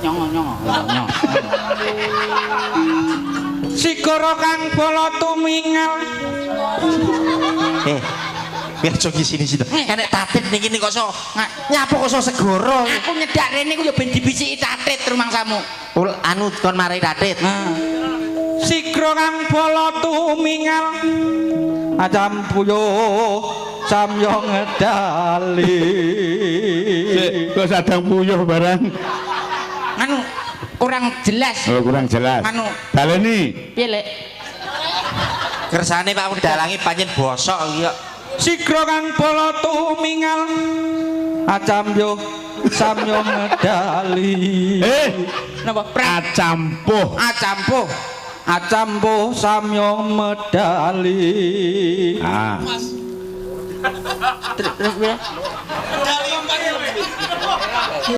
Nyong. Sikara kang bala tumingal. Biar jogi sini. Enek tatit niki kok iso nyapu kok iso segoro. Aku nyedak rene ku ya ben dibisiki tatit rumangsamu. Anu kon mari tatit. Sikra kang bala tumingal. Acampuyo samyo ngedali. Kok sadang puyuh barang. Anu kurang jelas. Oh, kurang jelas. Anu baleni. piye lek? Kersane Pak dalangi pancen bosok iki kok. Sikra kang bala tumingal. Acamyo samyo ngedali. Napa? Acampuh. Acampuh samyo medali.